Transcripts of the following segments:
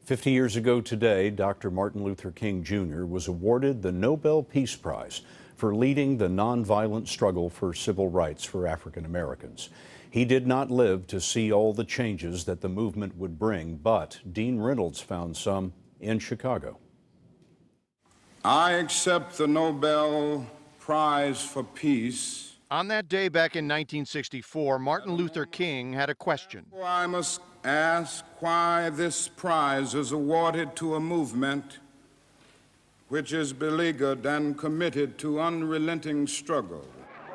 50 years ago today, Dr. Martin Luther King Jr. was awarded the Nobel Peace Prize for leading the nonviolent struggle for civil rights for African Americans. He did not live to see all the changes that the movement would bring, but Dean Reynolds found some in Chicago. I accept the Nobel Prize for Peace. On that day back in 1964, Martin Luther King had a question. I must ask why this prize is awarded to a movement which is beleaguered and committed to unrelenting struggle.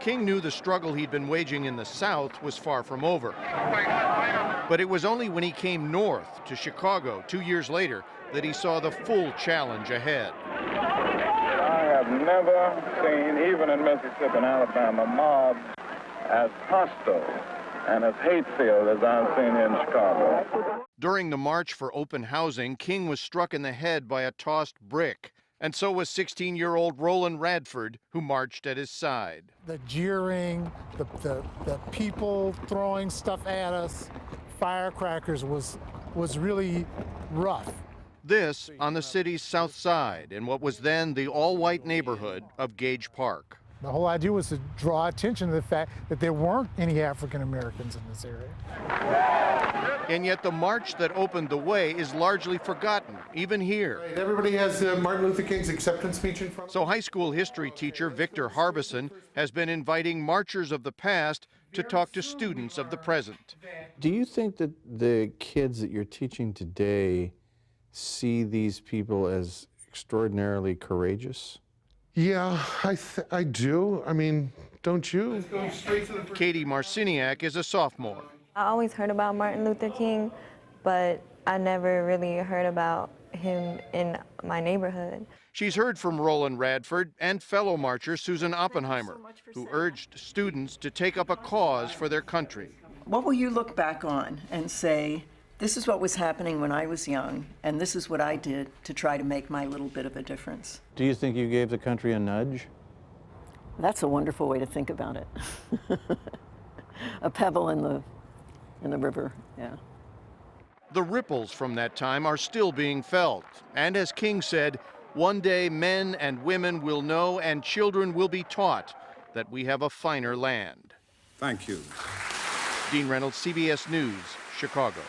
King knew the struggle he'd been waging in the South was far from over. But it was only when he came north to Chicago 2 years later that he saw the full challenge ahead. I have never seen, even in Mississippi and Alabama, mobs as hostile and as hate-filled as I've seen in Chicago. During the March for Open Housing, King was struck in the head by a tossed brick. And so was 16-year-old Roland Radford, who marched at his side. The jeering, the people throwing stuff at us, firecrackers was really rough. This on the city's south side in what was then the all-white neighborhood of Gage Park. The whole idea was to draw attention to the fact that there weren't any African Americans in this area. And yet the march that opened the way is largely forgotten, even here. Right. Everybody has Martin Luther King's acceptance speech in front of them. So high school history teacher Victor Harbison has been inviting marchers of the past to talk to students of the present. Do you think that the kids that you're teaching today see these people as extraordinarily courageous? Yeah, I do. I mean, don't you? Katie Marciniak is a sophomore. I always heard about Martin Luther King, but I never really heard about him in my neighborhood. She's heard from Roland Radford and fellow marcher Susan Oppenheimer, who urged students to take up a cause for their country. What will you look back on and say, this is what was happening when I was young, and this is what I did to try to make my little bit of a difference? Do you think you gave the country a nudge? That's a wonderful way to think about it. A pebble in the river, yeah. The ripples from that time are still being felt. And as King said, one day men and women will know and children will be taught that we have a finer land. Thank you. Dean Reynolds, CBS News, Chicago.